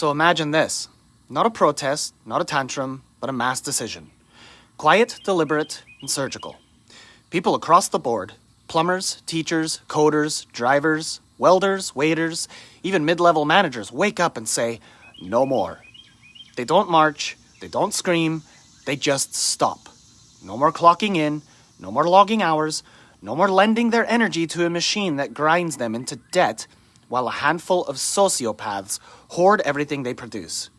So imagine this. Not a protest, not a tantrum, but a mass decision. Quiet, deliberate, and surgical. People across the board, plumbers, teachers, coders, drivers, welders, waiters, even mid-level managers wake up and say, no more. They don't march, they don't scream, they just stop. No more clocking in, no more logging hours, no more lending their energy to a machine that grinds them into debt while a handful of sociopaths hoard everything they produce.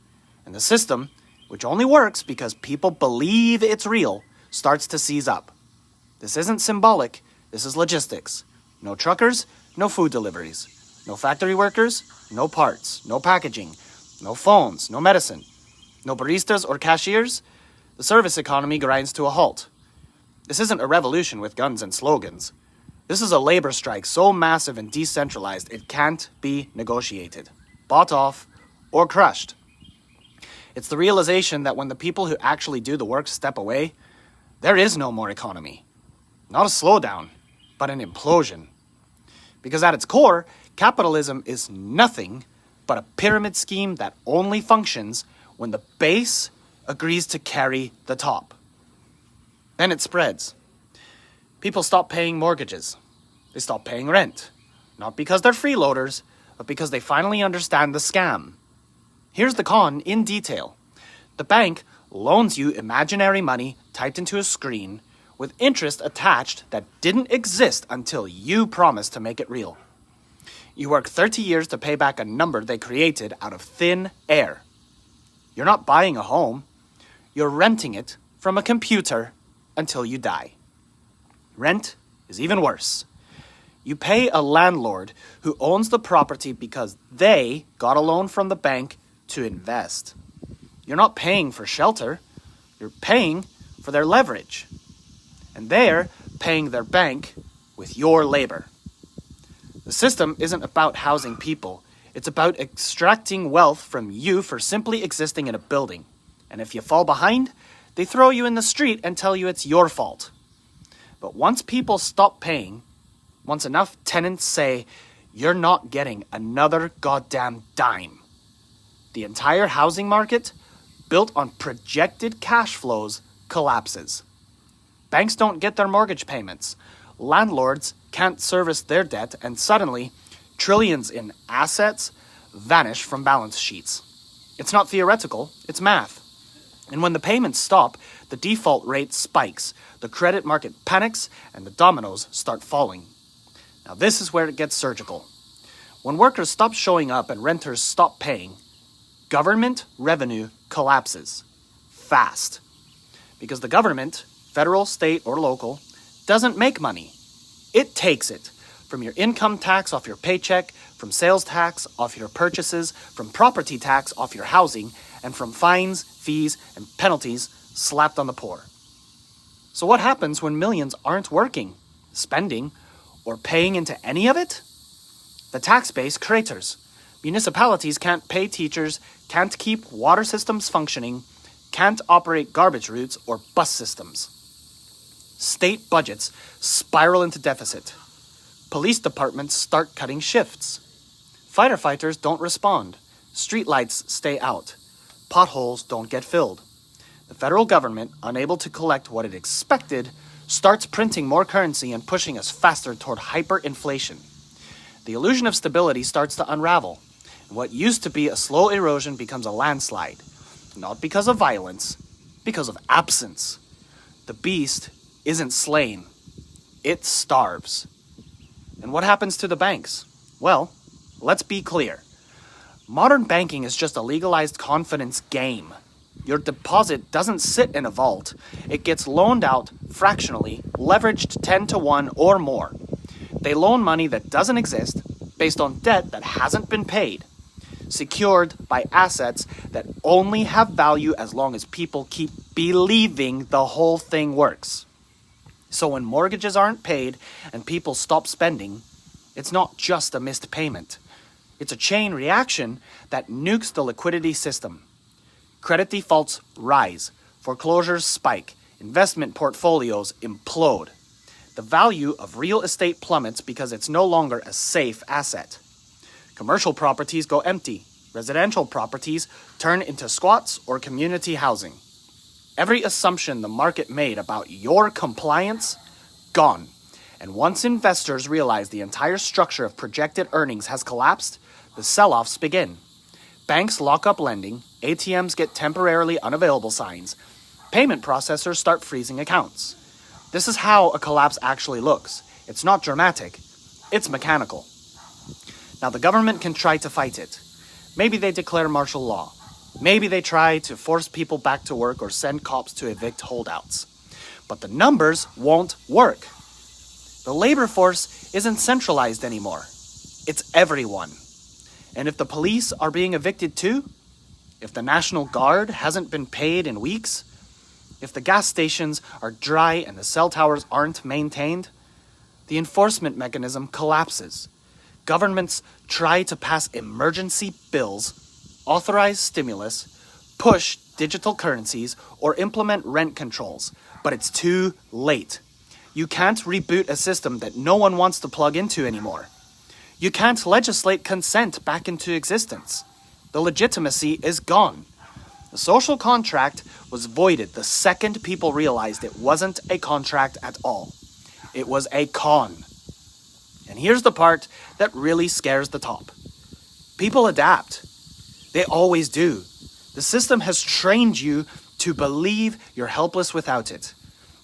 And the system, which only works because people believe it's real, starts to seize up. This isn't symbolic, this is logistics. No truckers, no food deliveries. No factory workers, no parts, no packaging, no phones, no medicine. No baristas or cashiers. The service economy grinds to a halt. This isn't a revolution with guns and slogans. This is a labor strike so massive and decentralized it can't be negotiated, bought off, or crushed. It's the realization that when the people who actually do the work step away, there is no more economy. Not a slowdown, but an implosion. Because at its core, capitalism is nothing but a pyramid scheme that only functions when the base agrees to carry the top. Then it spreads. People stop paying mortgages. They stop paying rent. Not because they're freeloaders, but because they finally understand the scam. Here's the con in detail. The bank loans you imaginary money typed into a screen with interest attached that didn't exist until you promised to make it real. You work 30 years to pay back a number they created out of thin air. You're not buying a home. You're renting it from a computer until you die. Rent is even worse. You pay a landlord who owns the property because they got a loan from the bank to invest. You're not paying for shelter. You're paying for their leverage. And they're paying their bank with your labor. The system isn't about housing people. It's about extracting wealth from you for simply existing in a building. And if you fall behind, they throw you in the street and tell you it's your fault. But once people stop paying, once enough tenants say, you're not getting another goddamn dime, the entire housing market, built on projected cash flows, collapses. Banks don't get their mortgage payments. Landlords can't service their debt, and suddenly, trillions in assets vanish from balance sheets. It's not theoretical, it's math. And when the payments stop, the default rate spikes, the credit market panics, and the dominoes start falling. Now this is where it gets surgical. When workers stop showing up and renters stop paying, government revenue collapses fast. Because the government, federal, state, or local, doesn't make money. It takes it from your income tax off your paycheck, from sales tax off your purchases, from property tax off your housing, and from fines, fees, and penalties slapped on the poor. So what happens when millions aren't working, spending, or paying into any of it? The tax base craters. Municipalities can't pay teachers, can't keep water systems functioning, can't operate garbage routes or bus systems. State budgets spiral into deficit. Police departments start cutting shifts. Firefighters don't respond. Streetlights stay out. Potholes don't get filled. The federal government, unable to collect what it expected, starts printing more currency and pushing us faster toward hyperinflation. The illusion of stability starts to unravel, and what used to be a slow erosion becomes a landslide. Not because of violence, because of absence. The beast isn't slain. It starves. And what happens to the banks? Well, let's be clear. Modern banking is just a legalized confidence game. Your deposit doesn't sit in a vault. It gets loaned out fractionally, leveraged 10 to 1 or more. They loan money that doesn't exist based on debt that hasn't been paid, secured by assets that only have value as long as people keep believing the whole thing works. So when mortgages aren't paid and people stop spending, it's not just a missed payment. It's a chain reaction that nukes the liquidity system. Credit defaults rise, foreclosures spike, investment portfolios implode. The value of real estate plummets because it's no longer a safe asset. Commercial properties go empty, Residential properties turn into squats or community housing. Every assumption the market made about your compliance, gone. And once investors realize the entire structure of projected earnings has collapsed, the sell-offs begin. Banks lock up lending, ATMs get temporarily unavailable signs, payment processors start freezing accounts. This is how a collapse actually looks. It's not dramatic, it's mechanical. Now the government can try to fight it. Maybe they declare martial law. Maybe they try to force people back to work or send cops to evict holdouts. But the numbers won't work. The labor force isn't centralized anymore. It's everyone. And if the police are being evicted too, if the National Guard hasn't been paid in weeks, if the gas stations are dry and the cell towers aren't maintained, the enforcement mechanism collapses. Governments try to pass emergency bills, authorize stimulus, push digital currencies, or implement rent controls, but it's too late. You can't reboot a system that no one wants to plug into anymore. You can't legislate consent back into existence. The legitimacy is gone. The social contract was voided the second people realized it wasn't a contract at all. It was a con. And here's the part that really scares the top. People adapt. They always do. The system has trained you to believe you're helpless without it.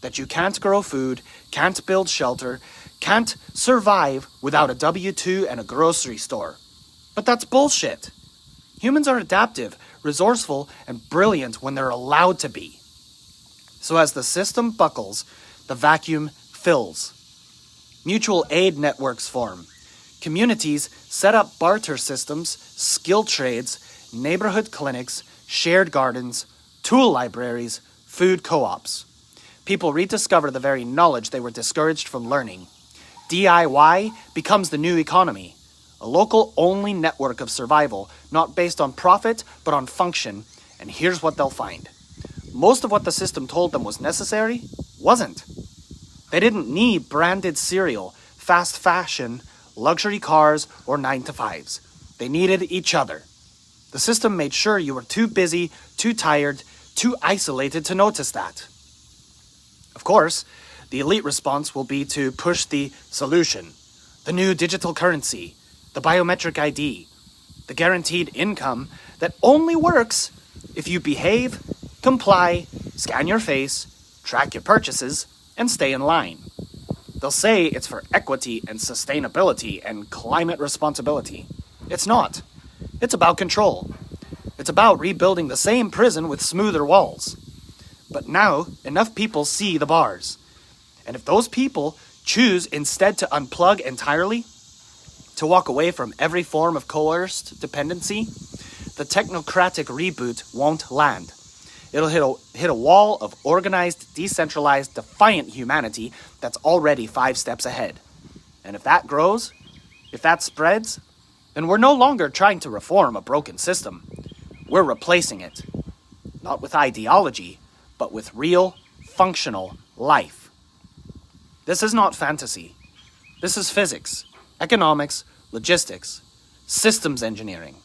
That you can't grow food, can't build shelter, can't survive without a W-2 and a grocery store. But that's bullshit. Humans are adaptive, resourceful, and brilliant when they're allowed to be. So as the system buckles, the vacuum fills. Mutual aid networks form. Communities set up barter systems, skill trades, neighborhood clinics, shared gardens, tool libraries, food co-ops. People rediscover the very knowledge they were discouraged from learning. DIY becomes the new economy, a local-only network of survival, not based on profit, but on function, and here's what they'll find. Most of what the system told them was necessary wasn't. They didn't need branded cereal, fast fashion, luxury cars, or 9-to-5s. They needed each other. The system made sure you were too busy, too tired, too isolated to notice that. Of course, the elite response will be to push the solution, the new digital currency, the biometric ID, the guaranteed income that only works if you behave, comply, scan your face, track your purchases, and stay in line. They'll say it's for equity and sustainability and climate responsibility. It's not. It's about control. It's about rebuilding the same prison with smoother walls. But now, enough people see the bars. And if those people choose instead to unplug entirely, to walk away from every form of coerced dependency, the technocratic reboot won't land. It'll hit a wall of organized, decentralized, defiant humanity that's already 5 steps ahead. And if that grows, if that spreads, then we're no longer trying to reform a broken system. We're replacing it. Not with ideology, but with real, functional life. This is not fantasy. This is physics, economics, logistics, systems engineering.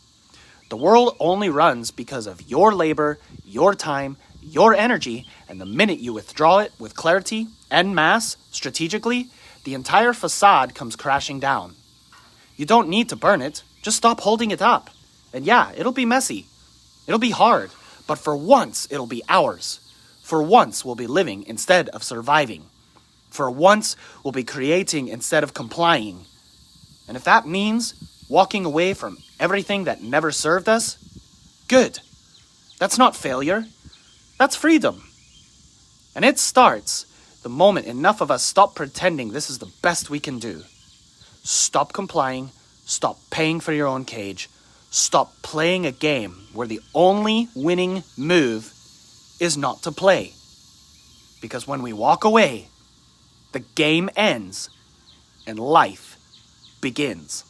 The world only runs because of your labor, your time, your energy, and the minute you withdraw it with clarity, en masse, strategically, the entire facade comes crashing down. You don't need to burn it, just stop holding it up. And yeah, it'll be messy. It'll be hard, but for once it'll be ours. For once we'll be living instead of surviving. For once we'll be creating instead of complying. And if that means walking away from everything that never served us, good. That's not failure. That's freedom. And it starts the moment enough of us stop pretending this is the best we can do. Stop complying. Stop paying for your own cage. Stop playing a game where the only winning move is not to play. Because when we walk away, the game ends and life begins.